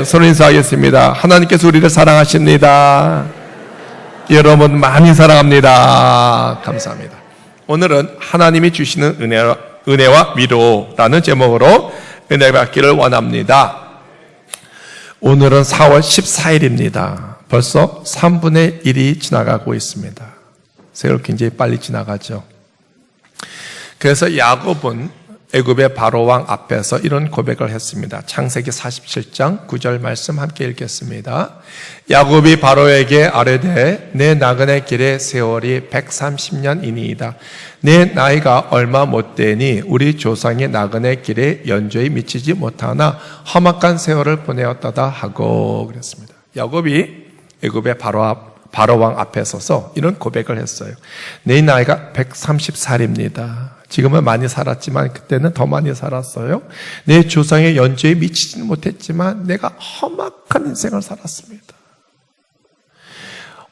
서로 인사하겠습니다. 하나님께서 우리를 사랑하십니다. 여러분 많이 사랑합니다. 감사합니다. 오늘은 하나님이 주시는 은혜와 위로라는 제목으로 은혜 받기를 원합니다. 오늘은 4월 14일입니다. 벌써 3분의 1이 지나가고 있습니다. 세월 굉장히 빨리 지나가죠. 그래서 야곱은 애굽의 바로왕 앞에서 이런 고백을 했습니다. 창세기 47장 9절 말씀 함께 읽겠습니다. 야곱이 바로에게 아뢰되 내 나그네 길의 세월이 130년이니이다. 내 나이가 얼마 못되니 우리 조상의 나그네 길에 연조에 미치지 못하나 험악한 세월을 보내었다다 하고 그랬습니다. 야곱이 애굽의 바로왕 앞에 서서 이런 고백을 했어요. 내 나이가 130살입니다. 지금은 많이 살았지만 그때는 더 많이 살았어요. 내 조상의 연주에 미치지는 못했지만 내가 험악한 인생을 살았습니다.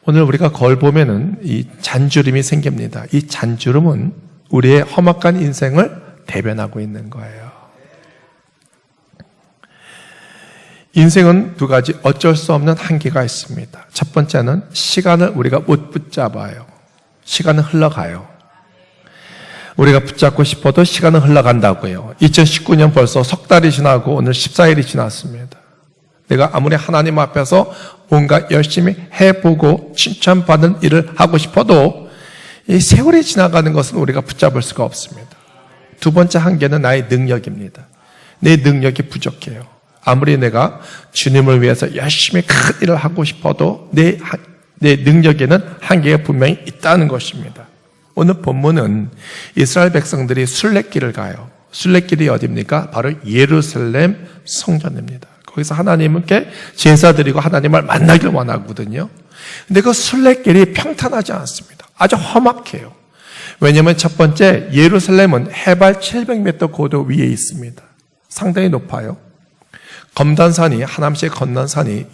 오늘 우리가 거울 보면은 이 잔주름이 생깁니다. 이 잔주름은 우리의 험악한 인생을 대변하고 있는 거예요. 인생은 두 가지 어쩔 수 없는 한계가 있습니다. 첫 번째는 시간을 우리가 못 붙잡아요. 시간은 흘러가요. 우리가 붙잡고 싶어도 시간은 흘러간다고요. 2019년 벌써 석 달이 지나고 오늘 14일이 지났습니다. 내가 아무리 하나님 앞에서 뭔가 열심히 해보고 칭찬받는 일을 하고 싶어도 이 세월이 지나가는 것은 우리가 붙잡을 수가 없습니다. 두 번째 한계는 나의 능력입니다. 내 능력이 부족해요. 아무리 내가 주님을 위해서 열심히 큰 일을 하고 싶어도 내 능력에는 한계가 분명히 있다는 것입니다. 오늘 본문은 이스라엘 백성들이 순례길을 가요. 순례길이 어디입니까? 바로 예루살렘 성전입니다. 거기서 하나님께 제사 드리고 하나님을 만나길 원하거든요. 근데 그 순례길이 평탄하지 않습니다. 아주 험악해요. 왜냐하면 첫 번째, 예루살렘은 해발 700m 고도 위에 있습니다. 상당히 높아요. 검단산이, 하남시의 건넌산이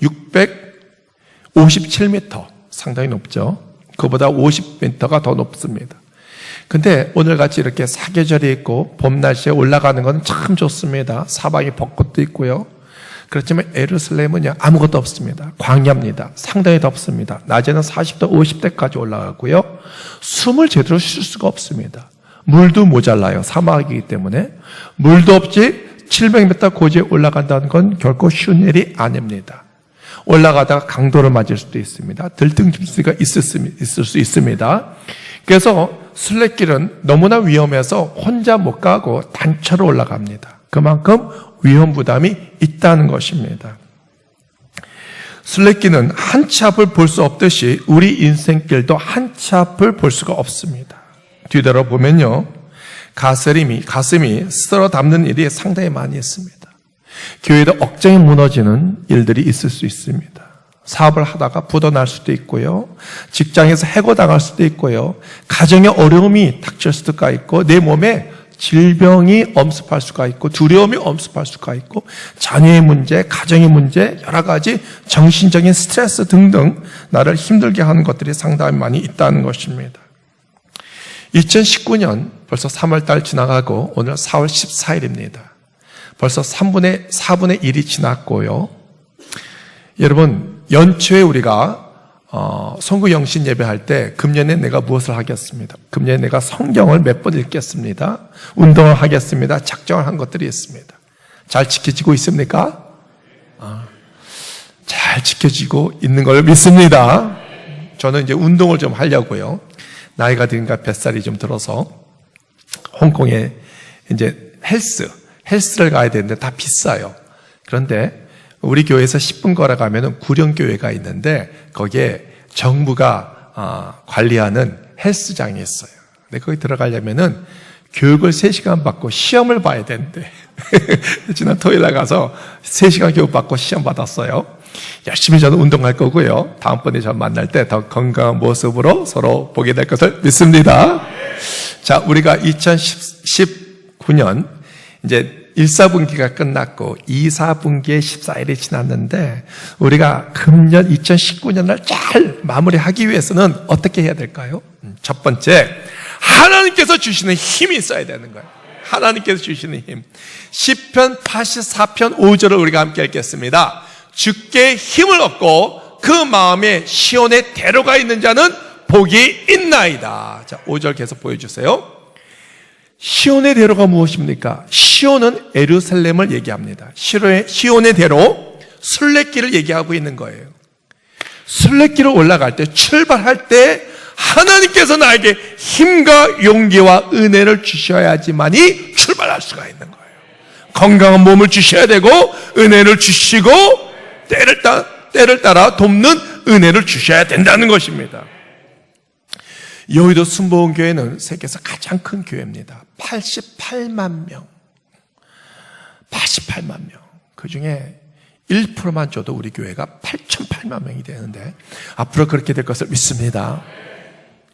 657m, 상당히 높죠. 그보다 50m가 더 높습니다. 근데 오늘같이 이렇게 사계절이 있고 봄 날씨에 올라가는 건 참 좋습니다. 사방에 벚꽃도 있고요. 그렇지만 예루살렘은요, 아무것도 없습니다. 광야입니다. 상당히 덥습니다. 낮에는 40도, 50도까지 올라가고요. 숨을 제대로 쉴 수가 없습니다. 물도 모자라요. 사막이기 때문에. 물도 없지 700m 고지에 올라간다는 건 결코 쉬운 일이 아닙니다. 올라가다가 강도를 맞을 수도 있습니다. 들등짐수가 있을 수 있습니다. 그래서 순례길은 너무나 위험해서 혼자 못 가고 단체로 올라갑니다. 그만큼 위험 부담이 있다는 것입니다. 순례길은 한 치 앞을 볼 수 없듯이 우리 인생길도 한 치 앞을 볼 수가 없습니다. 뒤돌아 보면요, 가슴이 쓸어 담는 일이 상당히 많이 있습니다. 교회도 억장이 무너지는 일들이 있을 수 있습니다. 사업을 하다가 부도날 수도 있고요. 직장에서 해고당할 수도 있고요. 가정에 어려움이 닥칠 수도 있고, 내 몸에 질병이 엄습할 수가 있고, 두려움이 엄습할 수가 있고, 자녀의 문제, 가정의 문제, 여러 가지 정신적인 스트레스 등등 나를 힘들게 하는 것들이 상당히 많이 있다는 것입니다. 2019년 벌써 3월달 지나가고 오늘 4월 14일입니다. 벌써 4분의 1이 지났고요. 여러분, 연초에 우리가 송구영신 예배할 때 금년에 내가 무엇을 하겠습니다. 금년에 내가 성경을 몇 번 읽겠습니다. 운동을 하겠습니다. 작정을 한 것들이 있습니다. 잘 지켜지고 있습니까? 잘 지켜지고 있는 걸 믿습니다. 저는 이제 운동을 좀 하려고요. 나이가 드니까 뱃살이 좀 들어서 홍콩에 이제 헬스를 가야 되는데 다 비싸요. 그런데 우리 교회에서 10분 걸어가면 구령교회가 있는데 거기에 정부가 관리하는 헬스장이 있어요. 근데 거기 들어가려면은 교육을 3시간 받고 시험을 봐야 되는데 지난 토요일에 가서 3시간 교육 받고 시험 받았어요. 열심히 저는 운동할 거고요. 다음번에 저 만날 때 더 건강한 모습으로 서로 보게 될 것을 믿습니다. 자, 우리가 2019년 이제 1사분기가 끝났고 2사분기에 14일이 지났는데 우리가 금년 2019년을 잘 마무리하기 위해서는 어떻게 해야 될까요? 첫 번째, 하나님께서 주시는 힘이 있어야 되는 거예요. 하나님께서 주시는 힘. 시편 84편 5절을 우리가 함께 읽겠습니다. 주께 힘을 얻고 그 마음에 시온의 대로가 있는 자는 복이 있나이다. 자, 5절 계속 보여주세요. 시온의 대로가 무엇입니까? 시온은 예루살렘을 얘기합니다. 시온의 대로 순례길을 얘기하고 있는 거예요. 순례길을 올라갈 때, 출발할 때 하나님께서 나에게 힘과 용기와 은혜를 주셔야지만이 출발할 수가 있는 거예요. 건강한 몸을 주셔야 되고 은혜를 주시고 때를 따라 돕는 은혜를 주셔야 된다는 것입니다. 여의도 순복음교회는 세계에서 가장 큰 교회입니다. 88만 명. 88만 명. 그 중에 1%만 줘도 우리 교회가 8,800만 명이 되는데 앞으로 그렇게 될 것을 믿습니다.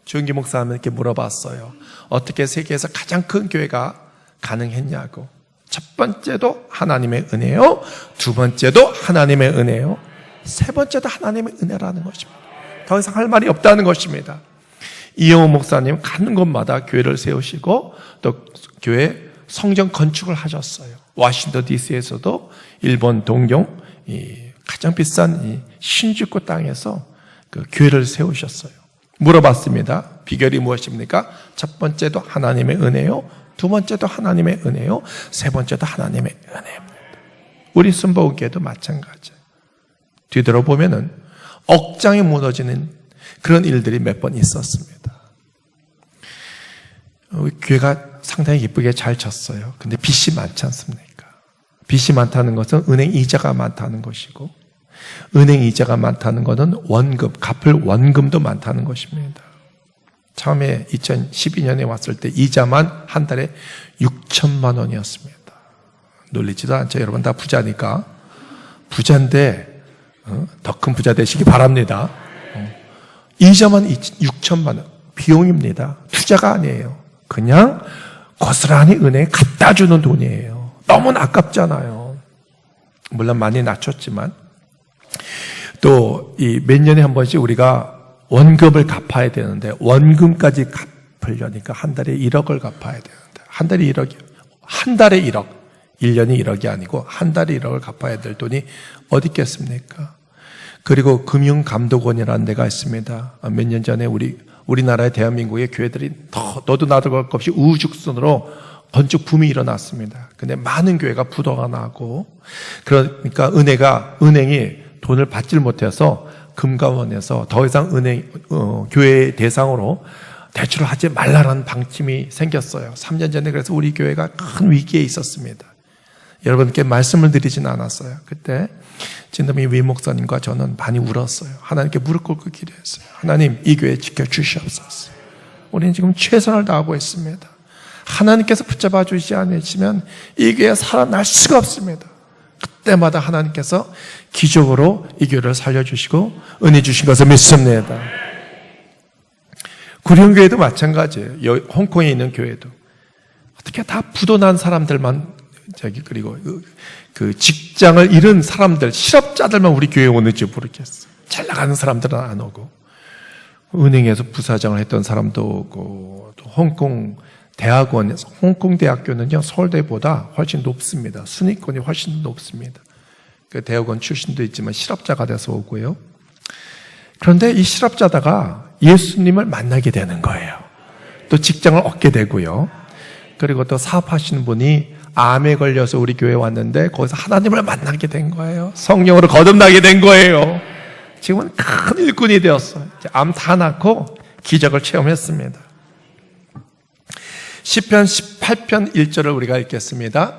주은기 목사님께 물어봤어요. 어떻게 세계에서 가장 큰 교회가 가능했냐고. 첫 번째도 하나님의 은혜요. 두 번째도 하나님의 은혜요. 세 번째도 하나님의 은혜라는 것입니다. 더 이상 할 말이 없다는 것입니다. 이영호 목사님 가는 곳마다 교회를 세우시고 또 교회 성전 건축을 하셨어요. 워싱턴 DC에서도 일본 동경 가장 비싼 이 신주쿠 땅에서 그 교회를 세우셨어요. 물어봤습니다. 비결이 무엇입니까? 첫 번째도 하나님의 은혜요. 두 번째도 하나님의 은혜요. 세 번째도 하나님의 은혜입니다. 우리 순복음교회도 마찬가지예요. 뒤돌아보면은 억장이 무너지는 그런 일들이 몇 번 있었습니다. 교회가 상당히 이쁘게 잘 쳤어요. 근데 빚이 많지 않습니까? 빚이 많다는 것은 은행 이자가 많다는 것이고, 은행 이자가 많다는 것은 원금, 갚을 원금도 많다는 것입니다. 처음에 2012년에 왔을 때 이자만 한 달에 6천만 원이었습니다. 놀리지도 않죠. 여러분 다 부자니까. 부자인데 더 큰 부자 되시기 바랍니다. 이자만 6천만 원. 비용입니다. 투자가 아니에요. 그냥 고스란히 은행에 갖다 주는 돈이에요. 너무 아깝잖아요. 물론 많이 낮췄지만 또 이 몇 년에 한 번씩 우리가 원금을 갚아야 되는데 원금까지 갚으려니까 한 달에 1억을 갚아야 되는데 한 달에 1억이요. 한 달에 1억. 1년이 1억이 아니고 한 달에 1억을 갚아야 될 돈이 어디 있겠습니까? 그리고 금융감독원이라는 데가 있습니다. 몇 년 전에 우리나라의 대한민국의 교회들이 너도 나도 할 것 없이 우후죽순으로 건축 붐이 일어났습니다. 근데 많은 교회가 부도가 나고 그러니까 은행이 돈을 받질 못해서 금감원에서 더 이상 교회 대상으로 대출을 하지 말라라는 방침이 생겼어요. 3년 전에 그래서 우리 교회가 큰 위기에 있었습니다. 여러분께 말씀을 드리진 않았어요. 그때 진도미 위 목사님과 저는 많이 울었어요. 하나님께 무릎 꿇고 기도했어요. 하나님, 이 교회 지켜주시옵소서. 우리는 지금 최선을 다하고 있습니다. 하나님께서 붙잡아 주시지 않으시면 이 교회 살아날 수가 없습니다. 그때마다 하나님께서 기적으로 이 교회를 살려주시고 은혜 주신 것을 믿습니다. 구룡교회도 마찬가지예요. 홍콩에 있는 교회도 어떻게 다 부도난 사람들만 그리고 그 직장을 잃은 사람들, 실업자들만 우리 교회에 오는지 모르겠어요. 잘 나가는 사람들은 안 오고 은행에서 부사장을 했던 사람도 오고 또 홍콩 대학원에서 홍콩 대학교는요 서울대보다 훨씬 높습니다. 순위권이 훨씬 높습니다. 그 대학원 출신도 있지만 실업자가 돼서 오고요. 그런데 이 실업자다가 예수님을 만나게 되는 거예요. 또 직장을 얻게 되고요. 그리고 또 사업하시는 분이 암에 걸려서 우리 교회에 왔는데 거기서 하나님을 만나게 된 거예요. 성령으로 거듭나게 된 거예요. 지금은 큰 일꾼이 되었어요. 암 다 낳고 기적을 체험했습니다. 시편 18편 1절을 우리가 읽겠습니다.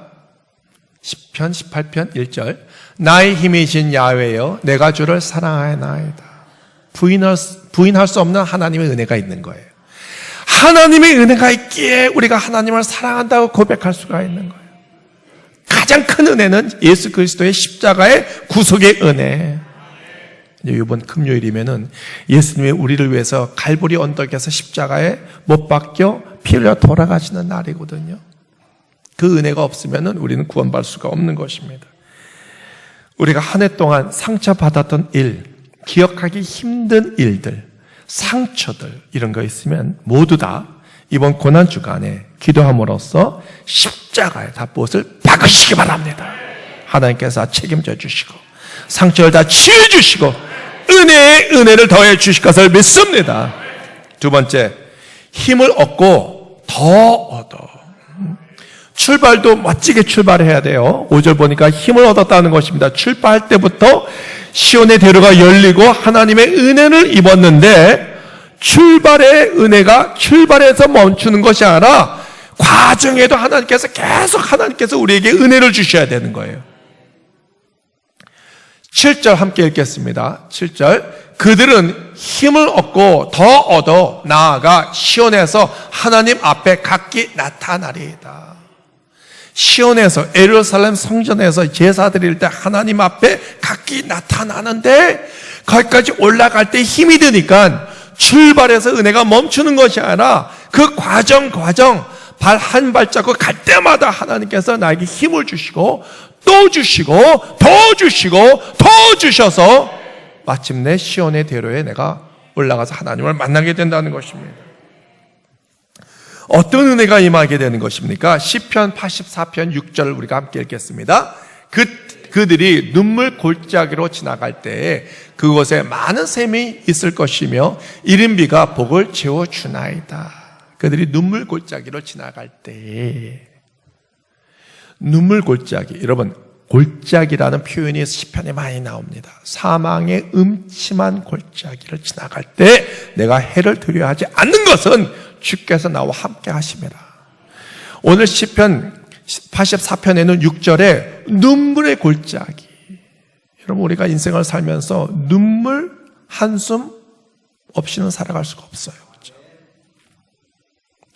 시편 18편 1절. 나의 힘이신 야훼여 내가 주를 사랑하나이다. 부인할 수 없는 하나님의 은혜가 있는 거예요. 하나님의 은혜가 있기에 우리가 하나님을 사랑한다고 고백할 수가 있는 거예요. 가장 큰 은혜는 예수 그리스도의 십자가의 구속의 은혜. 이번 금요일이면은 예수님이 우리를 위해서 갈보리 언덕에서 십자가에 못 박혀 피 흘려 돌아가시는 날이거든요. 그 은혜가 없으면은 우리는 구원받을 수가 없는 것입니다. 우리가 한 해 동안 상처받았던 일, 기억하기 힘든 일들, 상처들 이런 거 있으면 모두 다 이번 고난 주간에 기도함으로써 십자가에 다 못을 박으시기 바랍니다. 하나님께서 책임져 주시고 상처를 다 치유해 주시고 은혜에 은혜를 더해 주실 것을 믿습니다. 두 번째, 힘을 얻고 더 얻어. 출발도 멋지게 출발해야 돼요. 5절 보니까 힘을 얻었다는 것입니다. 출발할 때부터 시온의 대로가 열리고 하나님의 은혜를 입었는데 출발의 은혜가 출발해서 멈추는 것이 아니라 과정에도 하나님께서 우리에게 은혜를 주셔야 되는 거예요. 7절 함께 읽겠습니다. 7절, 그들은 힘을 얻고 더 얻어 나아가 시온에서 하나님 앞에 각기 나타나리이다. 시온에서, 예루살렘 성전에서 제사 드릴 때 하나님 앞에 각기 나타나는데 거기까지 올라갈 때 힘이 드니까 출발해서 은혜가 멈추는 것이 아니라 그 과정 발 한 발자국 갈 때마다 하나님께서 나에게 힘을 주시고 또 주시고 더 주시고 더 주셔서 마침내 시온의 대로에 내가 올라가서 하나님을 만나게 된다는 것입니다. 어떤 은혜가 임하게 되는 것입니까? 시편 84편 6절 우리가 함께 읽겠습니다. 그들이 눈물 골짜기로 지나갈 때에 그곳에 많은 샘이 있을 것이며 이른비가 복을 채워주나이다. 그들이 눈물 골짜기로 지나갈 때에, 눈물 골짜기, 여러분 골짜기라는 표현이 시편에 많이 나옵니다. 사망의 음침한 골짜기를 지나갈 때 내가 해를 두려워하지 않는 것은 주께서 나와 함께 하심이라. 오늘 시편 84편에는 6절에 눈물의 골짜기. 여러분, 우리가 인생을 살면서 눈물 한숨 없이는 살아갈 수가 없어요. 그렇죠?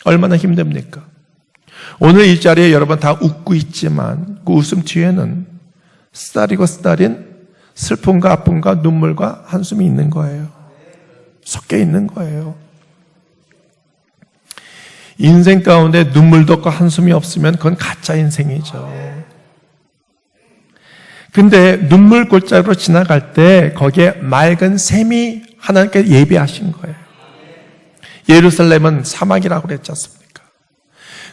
얼마나 힘듭니까? 오늘 이 자리에 여러분 다 웃고 있지만 그 웃음 뒤에는 쓰다리고 쓰다린 슬픔과 아픔과 눈물과 한숨이 있는 거예요. 섞여 있는 거예요. 인생 가운데 눈물도 없고 한숨이 없으면 그건 가짜 인생이죠. 근데 눈물 골짜기로 지나갈 때 거기에 맑은 샘이 하나님께 예비하신 거예요. 예루살렘은 사막이라고 그랬지 않습니까?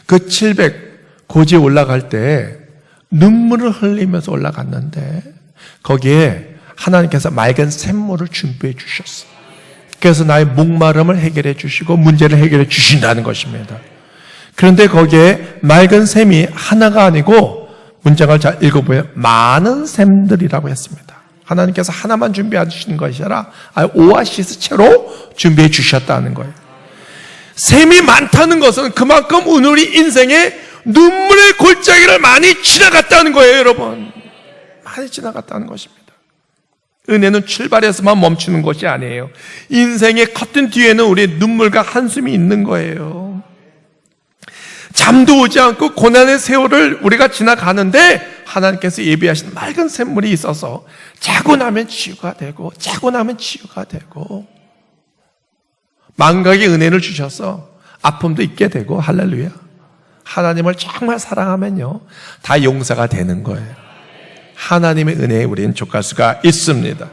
그 700 고지에 올라갈 때 눈물을 흘리면서 올라갔는데 거기에 하나님께서 맑은 샘물을 준비해 주셨어요. 그래서 나의 목마름을 해결해 주시고 문제를 해결해 주신다는 것입니다. 그런데 거기에 맑은 샘이 하나가 아니고 문장을 잘 읽어보면 많은 샘들이라고 했습니다. 하나님께서 하나만 준비해 주시는 것이 아니라 오아시스채로 준비해 주셨다는 거예요. 샘이 많다는 것은 그만큼 우리 인생에 눈물의 골짜기를 많이 지나갔다는 거예요, 여러분. 많이 지나갔다는 것입니다. 은혜는 출발에서만 멈추는 것이 아니에요. 인생의 커튼 뒤에는 우리의 눈물과 한숨이 있는 거예요. 잠도 오지 않고 고난의 세월을 우리가 지나가는데 하나님께서 예비하신 맑은 샘물이 있어서 자고 나면 치유가 되고 자고 나면 치유가 되고 망각의 은혜를 주셔서 아픔도 있게 되고 할렐루야. 하나님을 정말 사랑하면요 다 용서가 되는 거예요. 하나님의 은혜에 우리는 족할 수가 있습니다.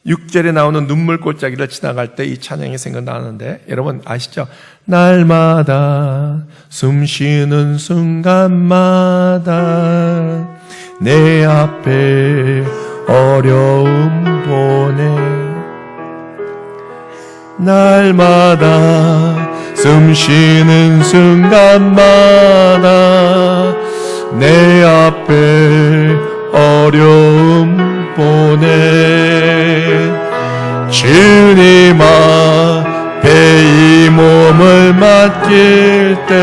6절에 나오는 눈물 골짜기를 지나갈 때 이 찬양이 생각나는데 여러분 아시죠? 날마다 숨쉬는 순간마다 내 앞에 어려움 보내 날마다 숨쉬는 순간마다 내 앞에 어려움 보내 주님 앞에 이 몸을 맡길 때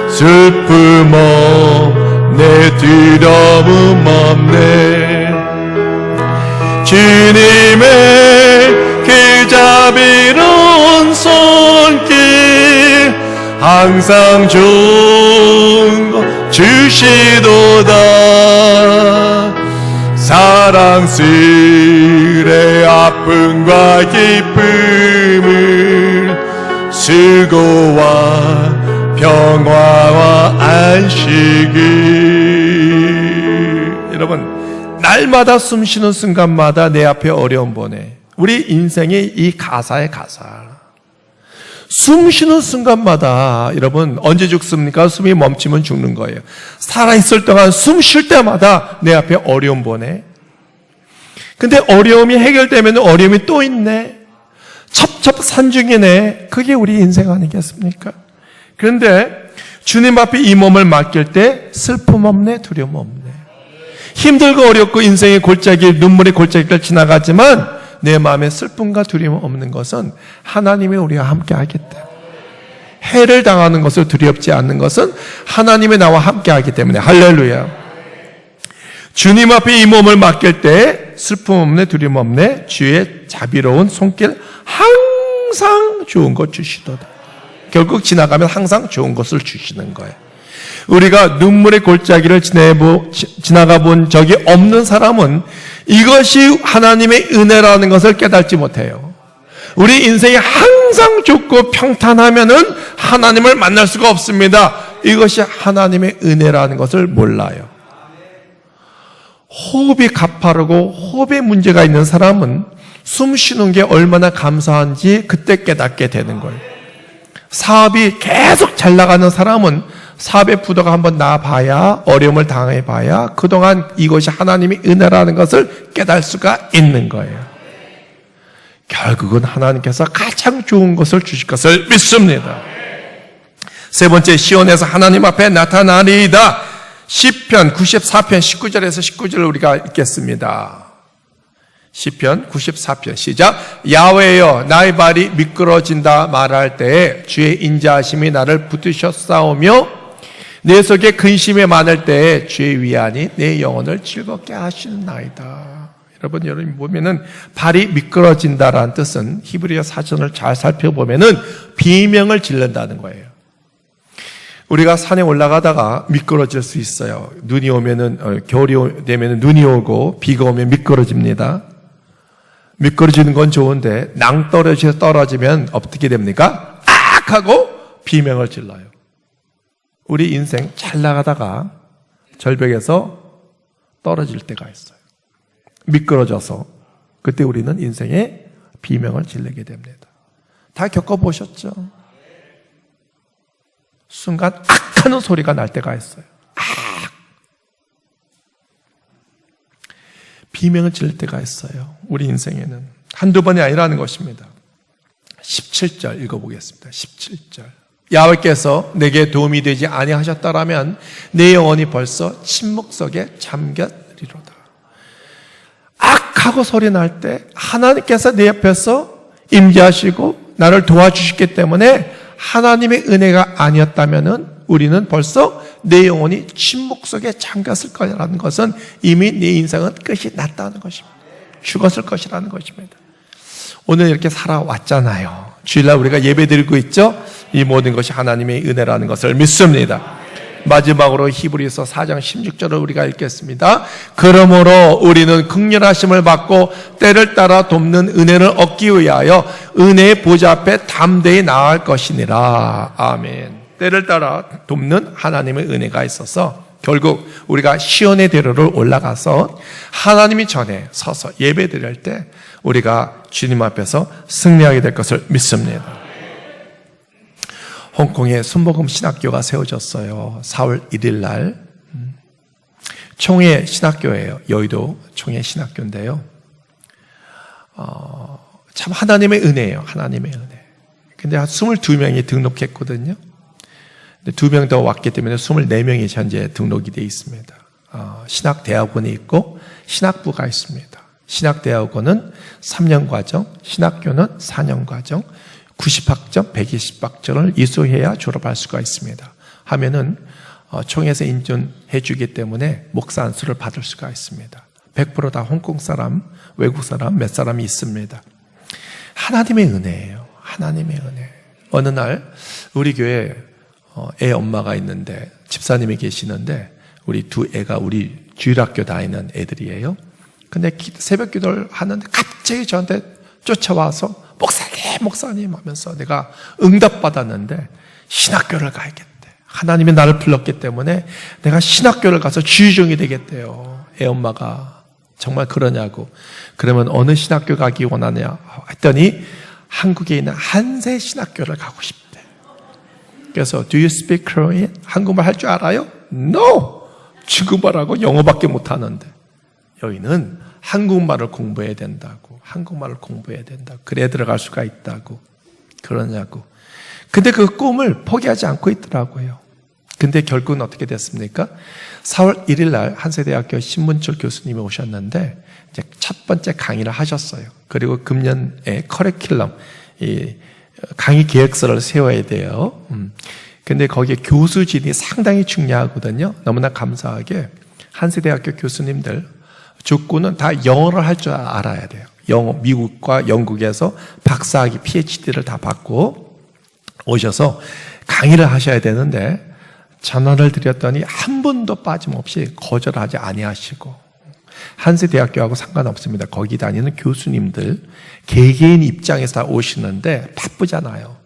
슬픔 없네 두려움 없네 주님의 그 자비로운 손길 항상 좋은 것 주시도다 사랑스레 아픔과 기쁨을 수고와 평화와 안식을 여러분 날마다 숨쉬는 순간마다 내 앞에 어려움 보내 우리 인생의 이 가사의 가사 숨 쉬는 순간마다 여러분 언제 죽습니까? 숨이 멈추면 죽는 거예요. 살아있을 동안 숨 쉴 때마다 내 앞에 어려움 보내 근데 어려움이 해결되면 어려움이 또 있네. 첩첩산중이네. 그게 우리 인생 아니겠습니까? 그런데 주님 앞에 이 몸을 맡길 때 슬픔 없네, 두려움 없네. 힘들고 어렵고 인생의 골짜기, 눈물의 골짜기를 지나가지만 내 마음에 슬픔과 두려움 없는 것은 하나님이 우리와 함께 하기 때문에, 해를 당하는 것을 두렵지 않는 것은 하나님이 나와 함께 하기 때문에. 할렐루야. 주님 앞에 이 몸을 맡길 때 슬픔 없네, 두려움 없네. 주의 자비로운 손길 항상 좋은 것 주시도다. 결국 지나가면 항상 좋은 것을 주시는 거예요. 우리가 눈물의 골짜기를 지나가 본 적이 없는 사람은 이것이 하나님의 은혜라는 것을 깨닫지 못해요. 우리 인생이 항상 좋고 평탄하면은 하나님을 만날 수가 없습니다. 이것이 하나님의 은혜라는 것을 몰라요. 호흡이 가파르고 호흡에 문제가 있는 사람은 숨 쉬는 게 얼마나 감사한지 그때 깨닫게 되는 거예요. 사업이 계속 잘 나가는 사람은 사업의 부도가 한번 나봐야, 어려움을 당해봐야 그동안 이것이 하나님의 은혜라는 것을 깨달을 수가 있는 거예요. 결국은 하나님께서 가장 좋은 것을 주실 것을 믿습니다. 세 번째, 시온에서 하나님 앞에 나타나리이다. 시편 94편 19절에서 19절을 우리가 읽겠습니다. 시편 94편 시작. 야훼여 나의 발이 미끄러진다 말할 때에 주의 인자하심이 나를 붙드셨사오며 내 속에 근심이 많을 때에 주의 위안이 내 영혼을 즐겁게 하시나이다. 여러분 보면은 발이 미끄러진다라는 뜻은 히브리어 사전을 잘 살펴보면은 비명을 지른다는 거예요. 우리가 산에 올라가다가 미끄러질 수 있어요. 눈이 오면은, 겨울이 되면은 눈이 오고 비가 오면 미끄러집니다. 미끄러지는 건 좋은데 낭떠러지에서 떨어지면 어떻게 됩니까? 악! 하고 비명을 질러요. 우리 인생 잘 나가다가 절벽에서 떨어질 때가 있어요. 미끄러져서 그때 우리는 인생에 비명을 지르게 됩니다. 다 겪어보셨죠? 순간 악! 하는 소리가 날 때가 있어요. 악! 비명을 지를 때가 있어요. 우리 인생에는 한두 번이 아니라는 것입니다. 17절 읽어보겠습니다. 17절. 야훼께서 내게 도움이 되지 아니하셨다라면 내 영혼이 벌써 침묵 속에 잠겼리로다. 악! 하고 소리 날 때 하나님께서 내 옆에서 임재하시고 나를 도와주셨기 때문에 하나님의 은혜가 아니었다면은 우리는 벌써 내 영혼이 침묵 속에 잠겼을 거라는 것은 이미 내 인생은 끝이 났다는 것입니다. 죽었을 것이라는 것입니다. 오늘 이렇게 살아왔잖아요. 주일날 우리가 예배드리고 있죠? 이 모든 것이 하나님의 은혜라는 것을 믿습니다. 마지막으로 히브리서 4장 16절을 우리가 읽겠습니다. 그러므로 우리는 긍휼하심을 받고 때를 따라 돕는 은혜를 얻기 위하여 은혜의 보좌 앞에 담대히 나아갈 것이니라. 아멘. 때를 따라 돕는 하나님의 은혜가 있어서 결국 우리가 시온의 대로를 올라가서 하나님이 전에 서서 예배 드릴 때 우리가 주님 앞에서 승리하게 될 것을 믿습니다. 홍콩에 순복음 신학교가 세워졌어요. 4월 1일 날. 총회 신학교예요. 여의도 총회 신학교인데요. 참 하나님의 은혜예요. 하나님의 은혜. 근데 한 22명이 등록했거든요. 2명 더 왔기 때문에 24명이 현재 등록이 되어 있습니다. 신학대학원이 있고 신학부가 있습니다. 신학대학원은 3년 과정, 신학교는 4년 과정, 90학점, 120학점을 이수해야 졸업할 수가 있습니다. 하면은 총회에서 인준해 주기 때문에 목사 안수를 받을 수가 있습니다. 100% 다 홍콩 사람, 외국 사람 몇 사람이 있습니다. 하나님의 은혜예요. 하나님의 은혜. 어느 날 우리 교회 애 엄마가 있는데 집사님이 계시는데 우리 두 애가 우리 주일학교 다니는 애들이에요. 근데 새벽 기도를 하는데 갑자기 저한테 쫓아와서 목사님 하면서 내가 응답받았는데 신학교를 가야겠대. 하나님이 나를 불렀기 때문에 내가 신학교를 가서 주의종이 되겠대요. 애 엄마가 정말 그러냐고. 그러면 어느 신학교 가기 원하냐 했더니 한국에 있는 한세 신학교를 가고 싶대. 그래서 Do you speak Korean? 한국말 할 줄 알아요? No! 중국말하고 영어밖에 못하는데 여기는 한국말을 공부해야 된다고. 한국말을 공부해야 된다고. 그래야 들어갈 수가 있다고. 그러냐고. 근데 그 꿈을 포기하지 않고 있더라고요. 근데 결국은 어떻게 됐습니까? 4월 1일 날 한세대학교 신문철 교수님이 오셨는데 이제 첫 번째 강의를 하셨어요. 그리고 금년에 커리큘럼, 이 강의 계획서를 세워야 돼요. 근데 거기에 교수진이 상당히 중요하거든요. 너무나 감사하게 한세대학교 교수님들 죽고는 다 영어를 할 줄 알아야 돼요. 영어, 미국과 영국에서 박사학위, PhD를 다 받고 오셔서 강의를 하셔야 되는데 전화를 드렸더니 한 분도 빠짐없이 거절하지 아니하시고, 한세대학교하고 상관없습니다. 거기 다니는 교수님들 개개인 입장에서 다 오시는데 바쁘잖아요.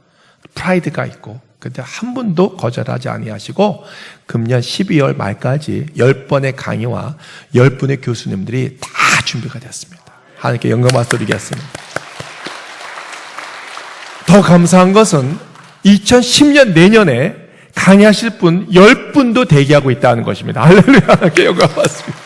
프라이드가 있고. 근데 한 분도 거절하지 아니하시고 금년 12월 말까지 10번의 강의와 10분의 교수님들이 다 준비가 됐습니다. 하나님께 영광 드리겠습니다. 더 감사한 것은 2010년 내년에 강의하실 분 10분도 대기하고 있다는 것입니다. 할렐루야. 하나님께 영광 받습니다.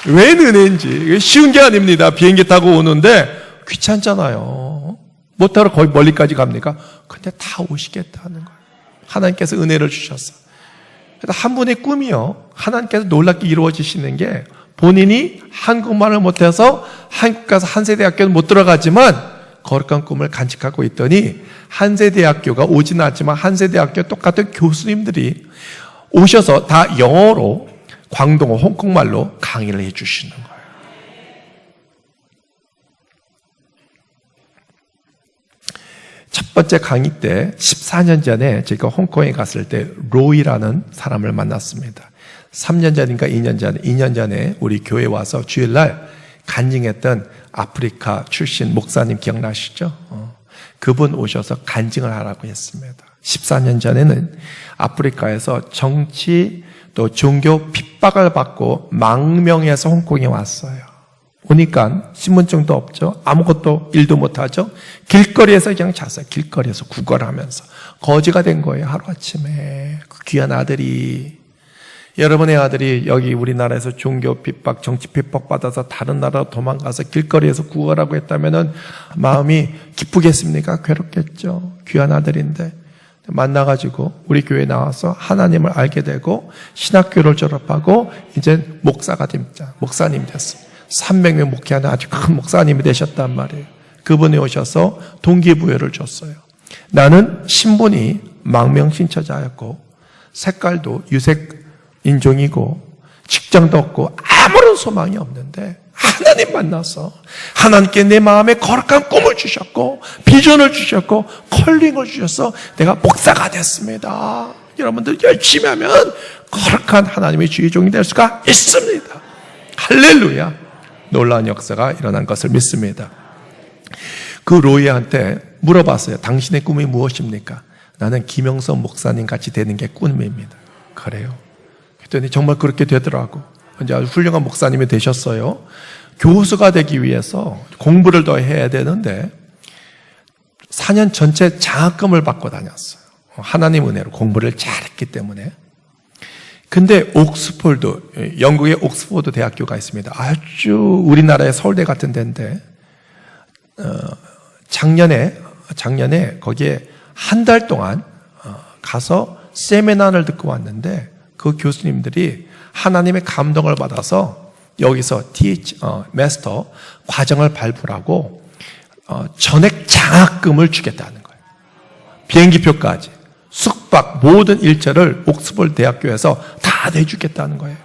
왜 은혜인지. 쉬운 게 아닙니다. 비행기 타고 오는데 귀찮잖아요. 못 타러 거의 멀리까지 갑니까? 근데 다 오시겠다는 거예요. 하나님께서 은혜를 주셨어. 한 분의 꿈이요, 하나님께서 놀랍게 이루어지시는 게, 본인이 한국말을 못해서 한국 가서 한세대학교는 못 들어가지만 거룩한 꿈을 간직하고 있더니 한세대학교가 오진 않지만 한세대학교 똑같은 교수님들이 오셔서 다 영어로, 광동어, 홍콩말로 강의를 해주시는 거예요. 첫 번째 강의 때 14년 전에 제가 홍콩에 갔을 때 로이라는 사람을 만났습니다. 3년 전인가 2년 전에 우리 교회 와서 주일날 간증했던 아프리카 출신 목사님 기억나시죠? 그분 오셔서 간증을 하라고 했습니다. 14년 전에는 아프리카에서 정치 또 종교 핍박을 받고 망명해서 홍콩에 왔어요. 오니까 신분증도 없죠. 아무것도 일도 못하죠. 길거리에서 그냥 잤어요. 길거리에서 구걸하면서 거지가 된 거예요. 하루아침에. 그 귀한 아들이, 여러분의 아들이 여기 우리나라에서 종교 핍박, 정치 핍박 받아서 다른 나라로 도망가서 길거리에서 구걸하고 했다면 마음이 기쁘겠습니까? 괴롭겠죠. 귀한 아들인데. 만나가지고 우리 교회에 나와서 하나님을 알게 되고 신학교를 졸업하고 이제 목사가 됩니다. 목사님이 됐어요. 300명 목회하는 아주 큰 목사님이 되셨단 말이에요. 그분이 오셔서 동기부여를 줬어요. 나는 신분이 망명신처자였고 색깔도 유색 인종이고 직장도 없고 아무런 소망이 없는데 하나님 만나서 하나님께 내 마음에 거룩한 꿈을 주셨고 비전을 주셨고 컬링을 주셔서 내가 목사가 됐습니다. 여러분들 열심히 하면 거룩한 하나님의 주의 종이 될 수가 있습니다. 할렐루야. 놀라운 역사가 일어난 것을 믿습니다. 그 로이한테 물어봤어요. 당신의 꿈이 무엇입니까? 나는 김영선 목사님 같이 되는 게 꿈입니다. 그래요. 그랬더니 정말 그렇게 되더라고. 이제 아주 훌륭한 목사님이 되셨어요. 교수가 되기 위해서 공부를 더 해야 되는데 4년 전체 장학금을 받고 다녔어요. 하나님 은혜로 공부를 잘했기 때문에. 근데 옥스포드, 영국의 옥스포드 대학교가 있습니다. 아주 우리나라의 서울대 같은 데인데 작년에 거기에 한 달 동안 가서 세미나를 듣고 왔는데 그 교수님들이 하나님의 감동을 받아서 여기서 마스터 과정을 발표하고 전액 장학금을 주겠다는 거예요. 비행기표까지. 숙박 모든 일처를 옥스퍼드 대학교에서 다 내주겠다는 거예요.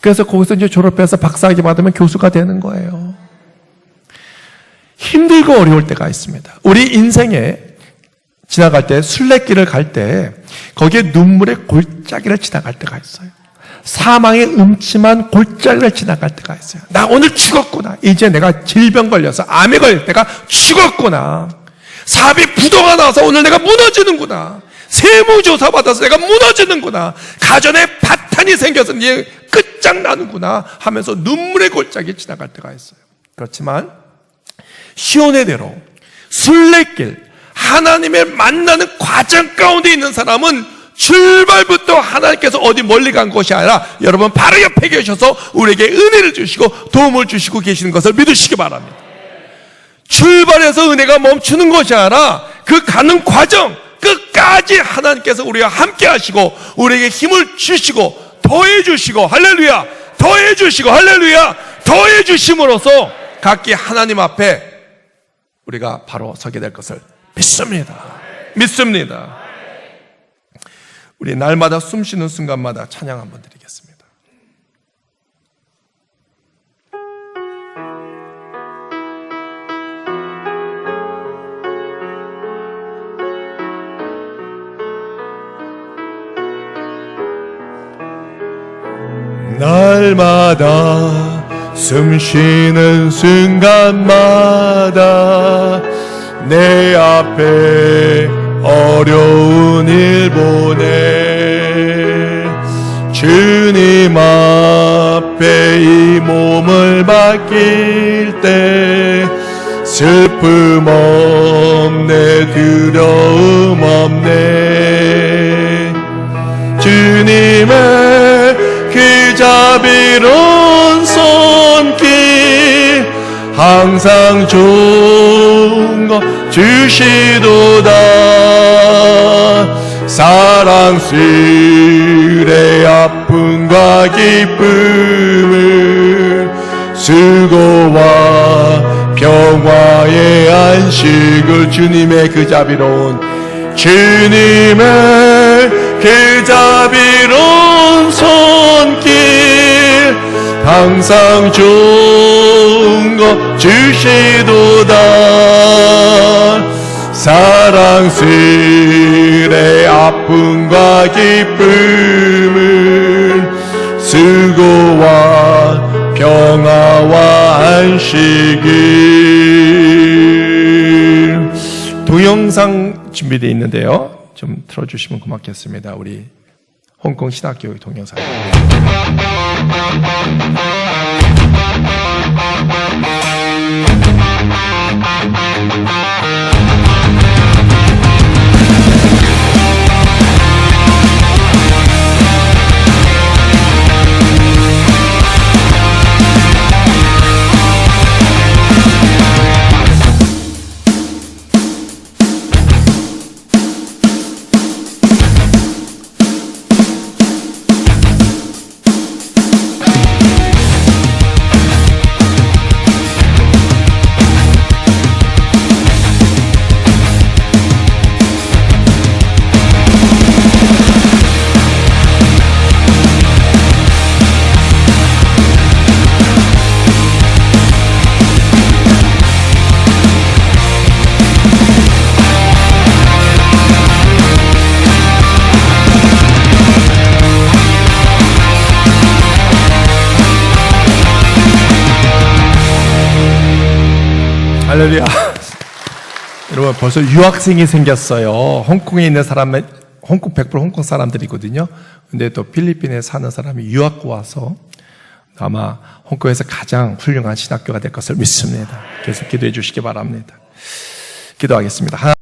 그래서 거기서 이제 졸업해서 박사학위 받으면 교수가 되는 거예요. 힘들고 어려울 때가 있습니다. 우리 인생에 지나갈 때 순례길을 갈 때 거기에 눈물의 골짜기를 지나갈 때가 있어요. 사망의 음침한 골짜기를 지나갈 때가 있어요. 나 오늘 죽었구나. 이제 내가 질병 걸려서 암에 걸릴 때가 죽었구나. 사업이 부도가 나서 오늘 내가 무너지는구나. 세무조사 받아서 내가 무너지는구나. 가정에 파탄이 생겨서 이제 끝장나는구나 하면서 눈물의 골짜기 지나갈 때가 있어요. 그렇지만 시온의 대로 순례길 하나님을 만나는 과정 가운데 있는 사람은 출발부터 하나님께서 어디 멀리 간 것이 아니라 여러분 바로 옆에 계셔서 우리에게 은혜를 주시고 도움을 주시고 계시는 것을 믿으시기 바랍니다. 출발해서 은혜가 멈추는 것이 아니라 그 가는 과정 끝까지 하나님께서 우리와 함께 하시고 우리에게 힘을 주시고 더해 주시고 할렐루야, 더해 주시고 할렐루야, 더해 주심으로써 각기 하나님 앞에 우리가 바로 서게 될 것을 믿습니다. 믿습니다. 우리 날마다 숨 쉬는 순간마다 찬양 한번 드리겠습니다. 날마다 숨 쉬는 순간마다 내 앞에 어려운 일 보내 주님 앞에 이 몸을 맡길 때 슬픔 없네 두려움 없네 주님의 그 자비로운 손길 항상 좋은 것 주시도다 사랑스레 아픔과 기쁨을 수고와 평화의 안식을 주님의 그 자비로운 손길 항상 좋은 것 주시도다 사랑스레 아픔과 기쁨을 수고와 평화와 안식을 동영상 준비되어 있는데요. 좀 틀어주시면 고맙겠습니다. 우리 홍콩 신학교육 동영상. 할렐루야. 여러분 벌써 유학생이 생겼어요. 홍콩에 있는 사람은 홍콩 100% 홍콩 사람들이거든요. 근데 또 필리핀에 사는 사람이 유학 와서 아마 홍콩에서 가장 훌륭한 신학교가 될 것을 믿습니다. 계속 기도해 주시기 바랍니다. 기도하겠습니다.